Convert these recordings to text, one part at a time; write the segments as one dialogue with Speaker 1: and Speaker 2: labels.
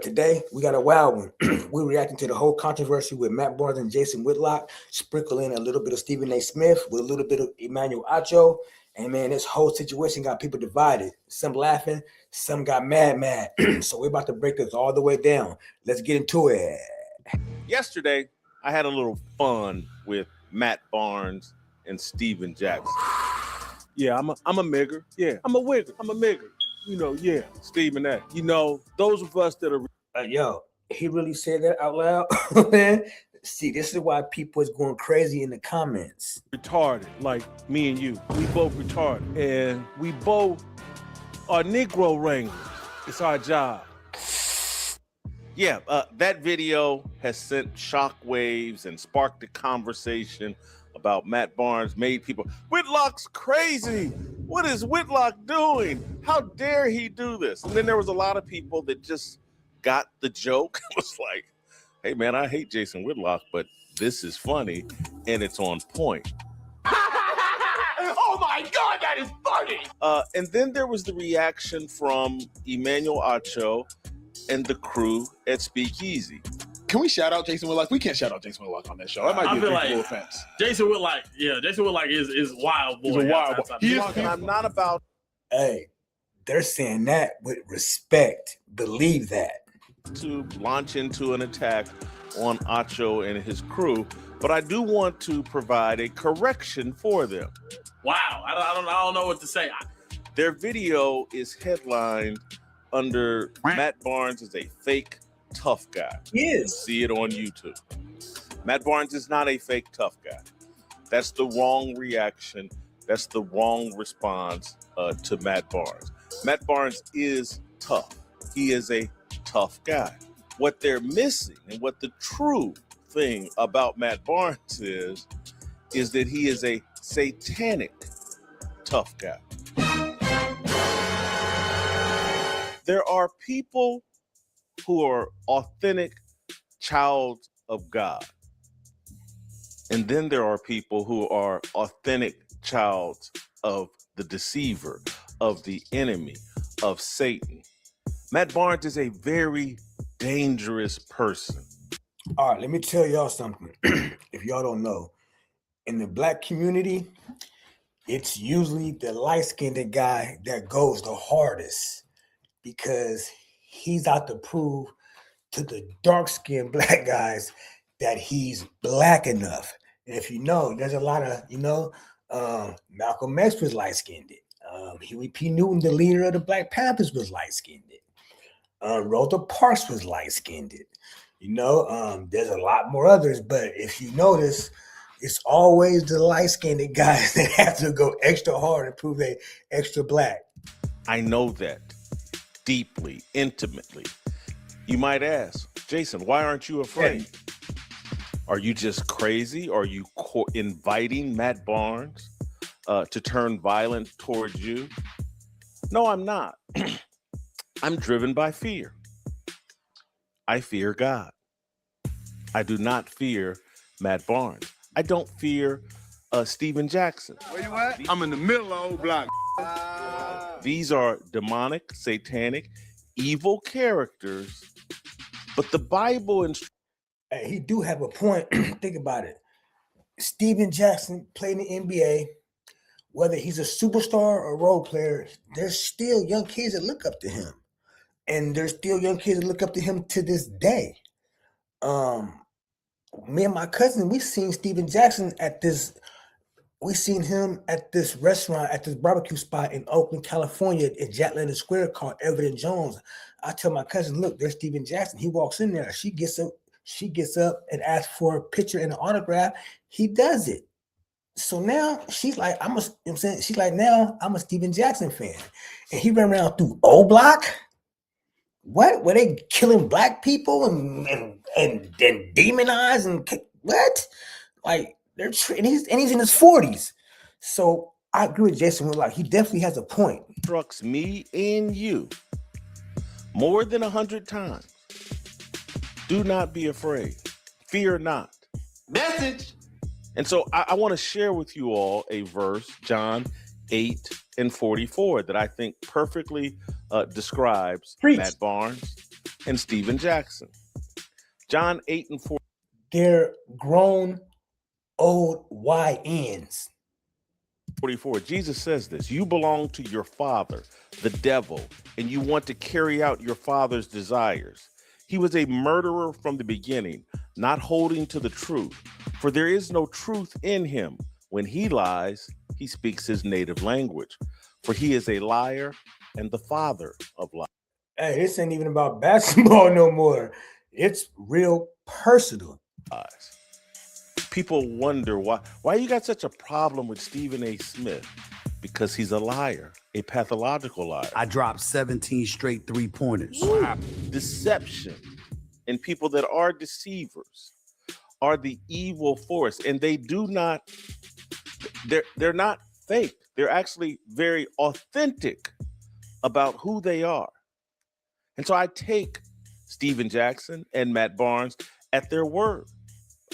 Speaker 1: today we got a wild one. We're reacting to the whole controversy with Matt Barnes and Jason Whitlock, sprinkle in a little bit of Stephen A. Smith with a little bit of Emmanuel Acho. And man, this whole situation got people divided. Some laughing, some got mad. So we're about to break this all the way down. Let's get into it.
Speaker 2: Yesterday, I had a little fun with Matt Barnes and Stephen Jackson. Yeah, I'm a migger. Yeah, I'm a wigger. I'm a migger. You know, yeah, Stephen that. You know, those of us that are...
Speaker 1: Yo, he really said that out loud? Man, see, this is why people is going crazy in the comments.
Speaker 2: retarded, like me and you. We both retarded. And we both are Negro wranglers. It's our job. Yeah, that video has sent shockwaves and sparked a conversation about Matt Barnes, made people, Whitlock's crazy. What is Whitlock doing? How dare he do this? And then there was a lot of people that just got the joke. It was like, hey man, I hate Jason Whitlock, but this is funny and it's on point.
Speaker 3: Oh my God, that is funny!
Speaker 2: And then there was the reaction from Emmanuel Acho and the crew at Speakeasy.
Speaker 4: Can we shout out Jason Whitlock? We can't shout out Jason Whitlock on that show. That might be a drinkable offense.
Speaker 3: Jason Whitlock is wild boy.
Speaker 4: He's a wild boy.
Speaker 2: He is, and I'm not about...
Speaker 1: Hey, they're saying that with respect. Believe that.
Speaker 2: ...to launch into an attack on Acho and his crew, but I do want to provide a correction for them.
Speaker 3: Wow, I don't know what to say.
Speaker 2: Their video is headlined under Matt Barnes is a fake tough guy.
Speaker 1: He is.
Speaker 2: You can see it on YouTube. Matt Barnes is not a fake tough guy. That's the wrong reaction. That's the wrong response to Matt Barnes. Matt Barnes is tough. He is a tough guy. What they're missing and what the true thing about Matt Barnes is that he is a satanic tough guy. There are people who are authentic child of God. And then there are people who are authentic child of the deceiver, of the enemy, of Satan. Matt Barnes is a very dangerous person.
Speaker 1: All right, let me tell y'all something. If y'all don't know, in the black community, it's usually the light-skinned guy that goes the hardest because he's out to prove to the dark-skinned black guys that he's black enough. And if you know, there's a lot of, Malcolm X was light-skinned. Huey P. Newton, the leader of the Black Panthers, was light-skinned. Rosa Parks was light-skinned. There's a lot more others, but if you notice, it's always the light-skinned guys that have to go extra hard to prove they extra black.
Speaker 2: I know that deeply, intimately. You might ask, Jason, why aren't you afraid?
Speaker 1: Hey.
Speaker 2: Are you just crazy? Are you inviting Matt Barnes to turn violent towards you? No, I'm not. I'm driven by fear. I fear God. I do not fear Matt Barnes. I don't fear Stephen Jackson.
Speaker 4: Where you at? I'm in the middle of old block.
Speaker 2: These are demonic, satanic, evil characters, but the Bible...
Speaker 1: Hey, he do have a point. Think about it. Stephen Jackson played in the NBA. Whether he's a superstar or role player, there's still young kids that look up to him. And there's still young kids that look up to him to this day. Me and my cousin, we seen Stephen Jackson we seen him at this restaurant, at this barbecue spot in Oakland, California, at Jack London Square called Everett Jones. I tell my cousin, look, there's Stephen Jackson. He walks in there. She gets up and asks for a picture and an autograph. He does it. So now she's like, now I'm a Stephen Jackson fan. And he ran around through O Block. What? Were they killing black people and demonized and what? Like and he's in his 40s. So I agree with Jason Whitlock. He definitely has a point.
Speaker 2: Instructs me and you more than 100 times. Do not be afraid. Fear not.
Speaker 3: Message.
Speaker 2: And so I want to share with you all a verse, John 8:44, that I think perfectly describes
Speaker 1: Preach.
Speaker 2: Matt Barnes and Stephen Jackson. John 8:4.
Speaker 1: They're grown old YNs.
Speaker 2: 44. Jesus says this: you belong to your father, the devil, and you want to carry out your father's desires. He was a murderer from the beginning, not holding to the truth, for there is no truth in him. When he lies, he speaks his native language, for he is a liar and the father of lies.
Speaker 1: Hey, this ain't even about basketball no more. It's real personal.
Speaker 2: People wonder why you got such a problem with Stephen A. Smith. Because he's a liar, a pathological liar.
Speaker 5: I dropped 17 straight 3-pointers.
Speaker 2: Deception and people that are deceivers are the evil force, and they do not, they're not fake. They're actually very authentic about who they are. And so I take Stephen Jackson and Matt Barnes at their word.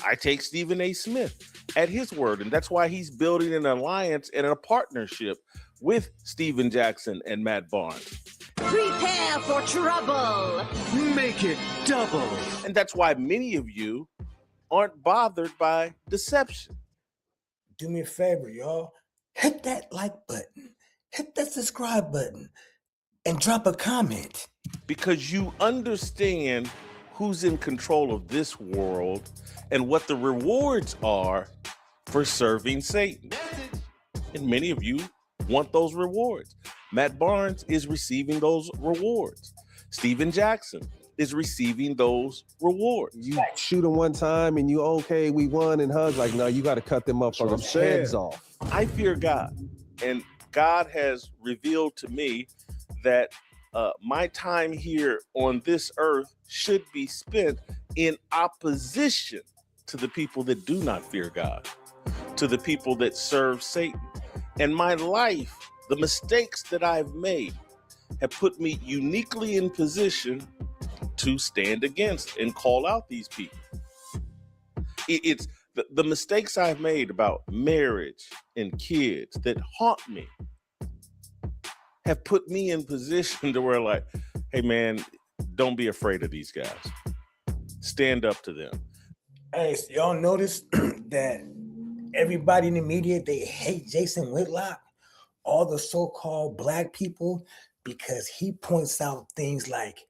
Speaker 2: I take Stephen A. Smith at his word, and that's why he's building an alliance and a partnership with Stephen Jackson and Matt Barnes.
Speaker 6: Prepare for trouble.
Speaker 5: Make it double.
Speaker 2: And that's why many of you aren't bothered by deception.
Speaker 1: Do me a favor, y'all. Hit that like button, hit that subscribe button, and drop a comment.
Speaker 2: Because you understand who's in control of this world and what the rewards are for serving Satan. And many of you want those rewards. Matt Barnes is receiving those rewards. Stephen Jackson is receiving those rewards.
Speaker 7: You shoot them one time and you, okay, we won and hug. Like, no, you got to cut them motherfuckers' heads off.
Speaker 2: I fear God, and God has revealed to me that my time here on this earth should be spent in opposition to the people that do not fear God, to the people that serve Satan. And my life, the mistakes that I've made, have put me uniquely in position to stand against and call out these people. It's the mistakes I've made about marriage and kids that haunt me have put me in position to where, like, hey man, don't be afraid of these guys. Stand up to them.
Speaker 1: Hey, so y'all notice that everybody in the media, they hate Jason Whitlock, all the so-called black people, because he points out things like,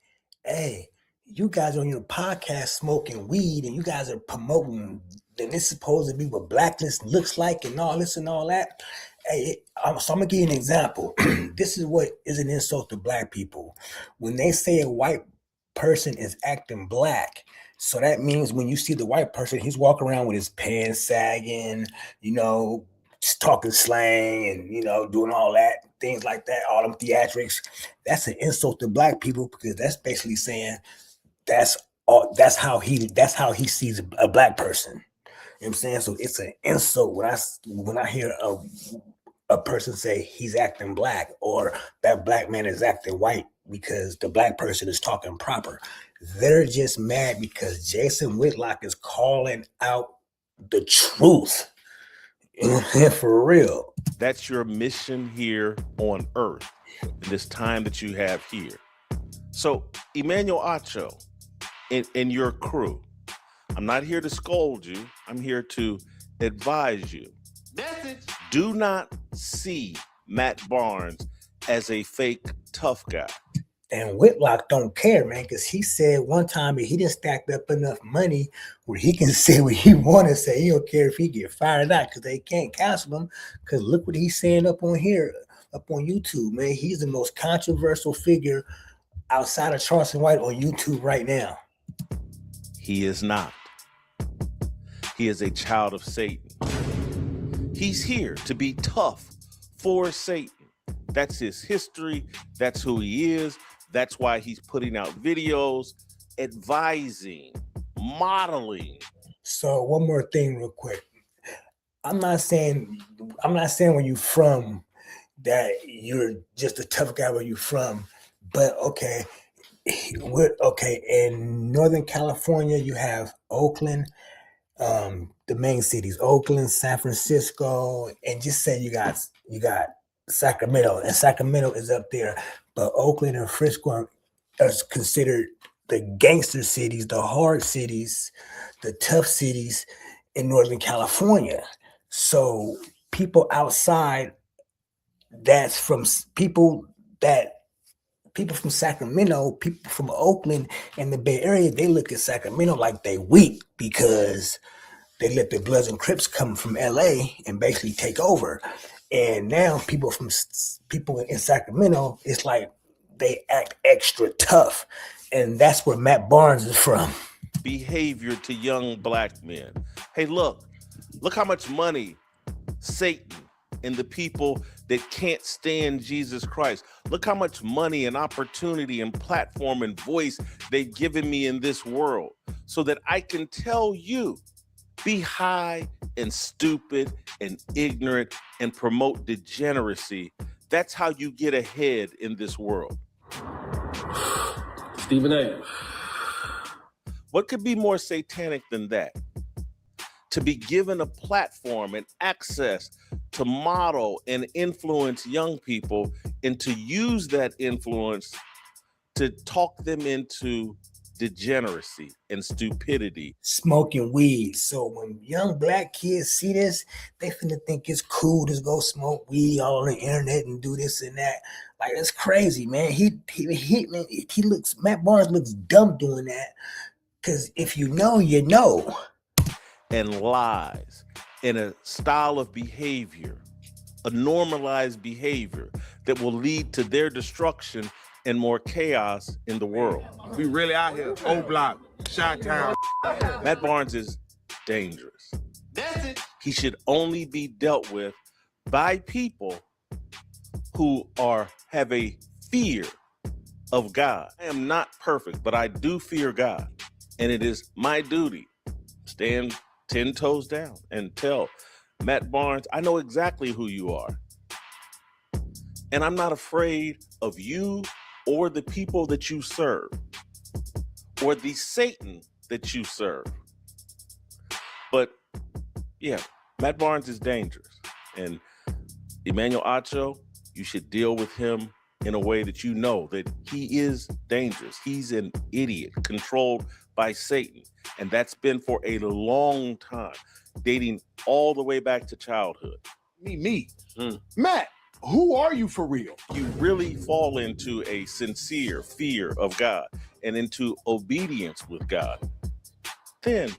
Speaker 1: hey, you guys on your podcast smoking weed and you guys are promoting that this is supposed to be what blackness looks like and all this and all that. Hey, so I'm gonna give you an example. This is what is an insult to black people. When they say a white person is acting black, so that means when you see the white person, he's walking around with his pants sagging, just talking slang and, doing all that, things like that, all them theatrics. That's an insult to black people because that's basically saying that's how he sees a black person. You know what I'm saying? So it's an insult when I hear a person say he's acting black or that black man is acting white because the black person is talking proper. They're just mad because Jason Whitlock is calling out the truth. For real.
Speaker 2: That's your mission here on earth in this time that you have here. So, Emmanuel Acho and your crew, I'm not here to scold you. I'm here to advise you.
Speaker 3: Message.
Speaker 2: Do not see Matt Barnes as a fake tough guy.
Speaker 1: And Whitlock don't care, man, because he said one time that he didn't stack up enough money where he can say what he want to say. He don't care if he get fired out because they can't cancel him. Because look what he's saying up on here, up on YouTube, man. He's the most controversial figure outside of Charleston White on YouTube right now.
Speaker 2: He is not. He is a child of Satan. He's here to be tough for Satan. That's his history. That's who he is. That's why he's putting out videos, advising, modeling.
Speaker 1: So one more thing real quick. I'm not saying where you from that you're just a tough guy where you from, but okay, in Northern California, you have Oakland, the main cities, Oakland, San Francisco, and just say you got Sacramento, and Sacramento is up there, but Oakland and Frisco are considered the gangster cities, the hard cities, the tough cities in Northern California. So people outside, that's from people from Sacramento, people from Oakland and the Bay Area, they look at Sacramento like they weak because they let the Bloods and Crips come from LA and basically take over. And now people in Sacramento, it's like they act extra tough. And that's where Matt Barnes is from.
Speaker 2: Behavior to young black men. Hey, look how much money Satan and the people that can't stand Jesus Christ, look how much money and opportunity and platform and voice they've given me in this world so that I can tell you, be high and stupid and ignorant and promote degeneracy. That's how you get ahead in this world.
Speaker 8: Stephen A.
Speaker 2: What could be more satanic than that? To be given a platform and access to model and influence young people and to use that influence to talk them into degeneracy and stupidity.
Speaker 1: Smoking weed. So when young black kids see this, they finna think it's cool to go smoke weed all on the internet and do this and that. Like, that's crazy, man. Matt Barnes looks dumb doing that. Because if you know, you know.
Speaker 2: And lies in a style of behavior, a normalized behavior that will lead to their destruction and more chaos in the world.
Speaker 9: We really out here, old block, Chi-Town.
Speaker 2: Matt Barnes is dangerous.
Speaker 3: That's it.
Speaker 2: He should only be dealt with by people who have a fear of God. I am not perfect, but I do fear God. And it is my duty to stand 10 toes down and tell Matt Barnes, I know exactly who you are. And I'm not afraid of you or the people that you serve or the Satan that you serve. But yeah, Matt Barnes is dangerous. And Emmanuel Acho, you should deal with him in a way that you know that he is dangerous. He's an idiot controlled by Satan. And that's been for a long time, dating all the way back to childhood.
Speaker 4: Matt, who are you for real?
Speaker 2: You really fall into a sincere fear of God and into obedience with God. Then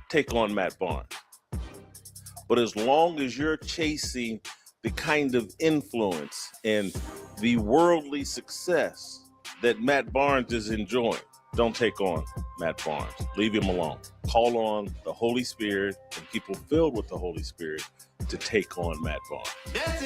Speaker 2: take on Matt Barnes. But as long as you're chasing the kind of influence and the worldly success that Matt Barnes is enjoying, don't take on Matt Barnes. Leave him alone. Call on the Holy Spirit and people filled with the Holy Spirit to take on Matt Barnes.
Speaker 3: That's it.